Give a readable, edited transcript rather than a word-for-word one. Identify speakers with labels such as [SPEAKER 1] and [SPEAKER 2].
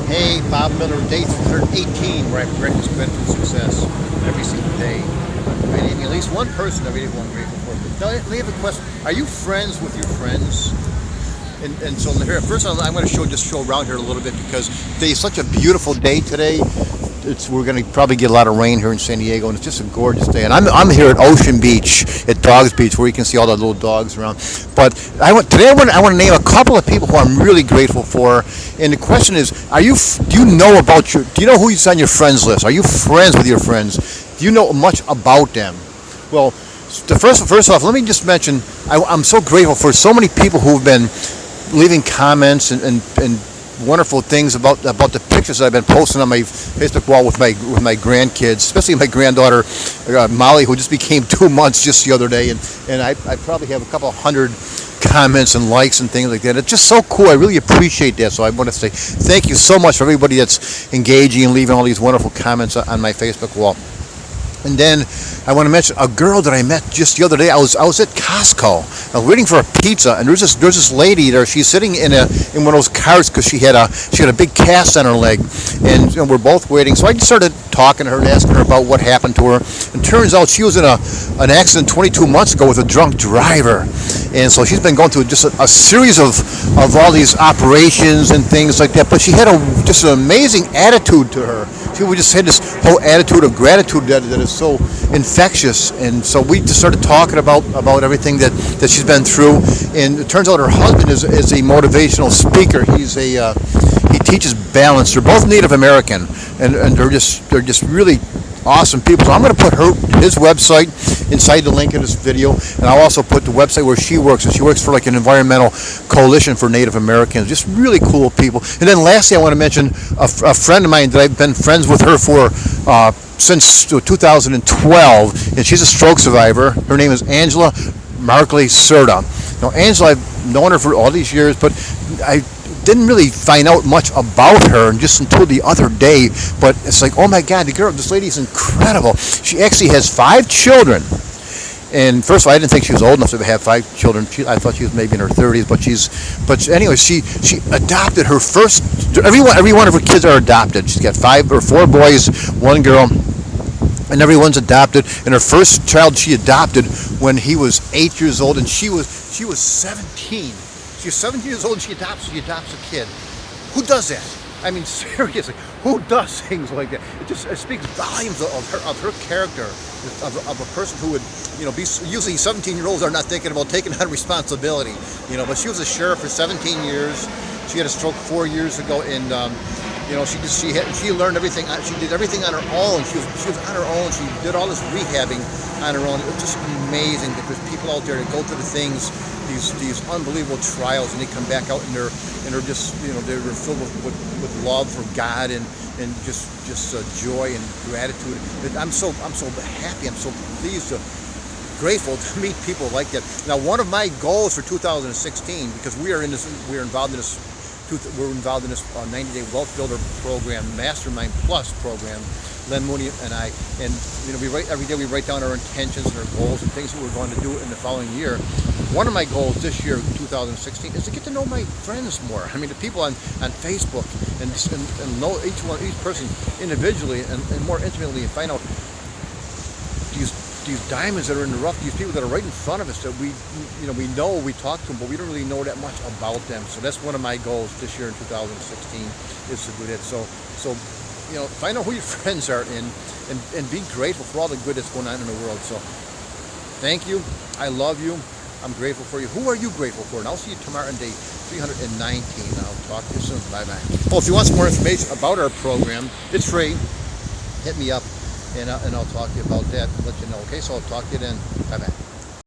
[SPEAKER 1] Hey, Bob Miller, day 318, where I practice gratitude success every single day. I need at least one person every day who I'm grateful for. Now, let me have a question. Are you friends with your friends? And so here, first I'm going to show around here a little bit because today's such a beautiful day today. We're going to probably get a lot of rain here in San Diego, and it's just a gorgeous day. And I'm here at Ocean Beach, at Dogs Beach, where you can see all the little dogs around. But today I want to name a couple of people who I'm really grateful for. And the question is, do you know who's on your friends list? Are you friends with your friends? Do you know much about them? Well, first off, let me just mention I'm so grateful for so many people who've been leaving comments and wonderful things about the pictures that I've been posting on my Facebook wall with my grandkids, especially my granddaughter Molly, who just became 2 months just the other day, and I probably have a couple hundred comments and likes and things like that. It's just so cool. I really appreciate that. So I want to say thank you so much for everybody that's engaging and leaving all these wonderful comments on my Facebook wall. And then I want to mention a girl that I met just the other day. I was at Costco. I was waiting for a pizza, and there's this lady there. She's sitting in one of those cars because she had a big cast on her leg, and we're both waiting. So I just started talking to her and asking her about what happened to her. And turns out she was in an accident 22 months ago with a drunk driver, and so she's been going through just a series of all these operations and things like that. But she had just an amazing attitude to her. She just had this whole attitude of gratitude that is so infectious, and so we just started talking about everything that she's been through. And it turns out her husband is a motivational speaker. He teaches balance. They're both Native American, and they're just really awesome people. So I'm going to put his website inside the link of this video, and I'll also put the website where she works. And she works for like an environmental coalition for Native Americans. Just really cool people. And then lastly, I want to mention a friend of mine that I've been friends with her for since 2012, and she's a stroke survivor. Her name is Angela Markley Serta. Now, Angela, I've known her for all these years, but I didn't really find out much about her just until the other day. But it's like, oh my God, this lady is incredible. She actually has 5 children. And first of all, I didn't think she was old enough to have 5 children. I thought she was maybe in her 30s, but anyway, she adopted her first. Every one of her kids are adopted. She's got 5 or 4 boys, 1 girl, and everyone's adopted. And her first child she adopted when he was 8 years old, and she was 17. She was 17 years old, and she adopts a kid. Who does that? I mean, seriously, who does things like that? It speaks volumes of her character, of a person who would, be usually 17-year-olds are not thinking about taking on responsibility, But she was a sheriff for 17 years. She had a stroke 4 years ago, and she learned everything. She did everything on her own. She was on her own. She did all this rehabbing on her own. It's just amazing that there's people out there that go through the things, these unbelievable trials, and they come back out and they're just they're filled with love for God and just joy and gratitude. I'm so happy. I'm so pleased, grateful to meet people like that. Now, one of my goals for 2016, because we're involved in this 90-day wealth builder program, Mastermind Plus program, Len Mooney and I, and every day we write down our intentions and our goals and things that we're going to do in the following year. One of my goals this year, 2016, is to get to know my friends more. I mean, the people on Facebook and know each person individually and more intimately, and find out these diamonds that are in the rough, these people that are right in front of us that we talk to them, but we don't really know that much about them. So that's one of my goals this year in 2016 is to do that. So find out who your friends are and be grateful for all the good that's going on in the world. So thank you. I love you. I'm grateful for you. Who are you grateful for? And I'll see you tomorrow on day 319. I'll talk to you soon. Bye-bye. Well, if you want some more information about our program, it's free. Hit me up, and I'll talk to you about that and let you know. Okay, so I'll talk to you then. Bye-bye.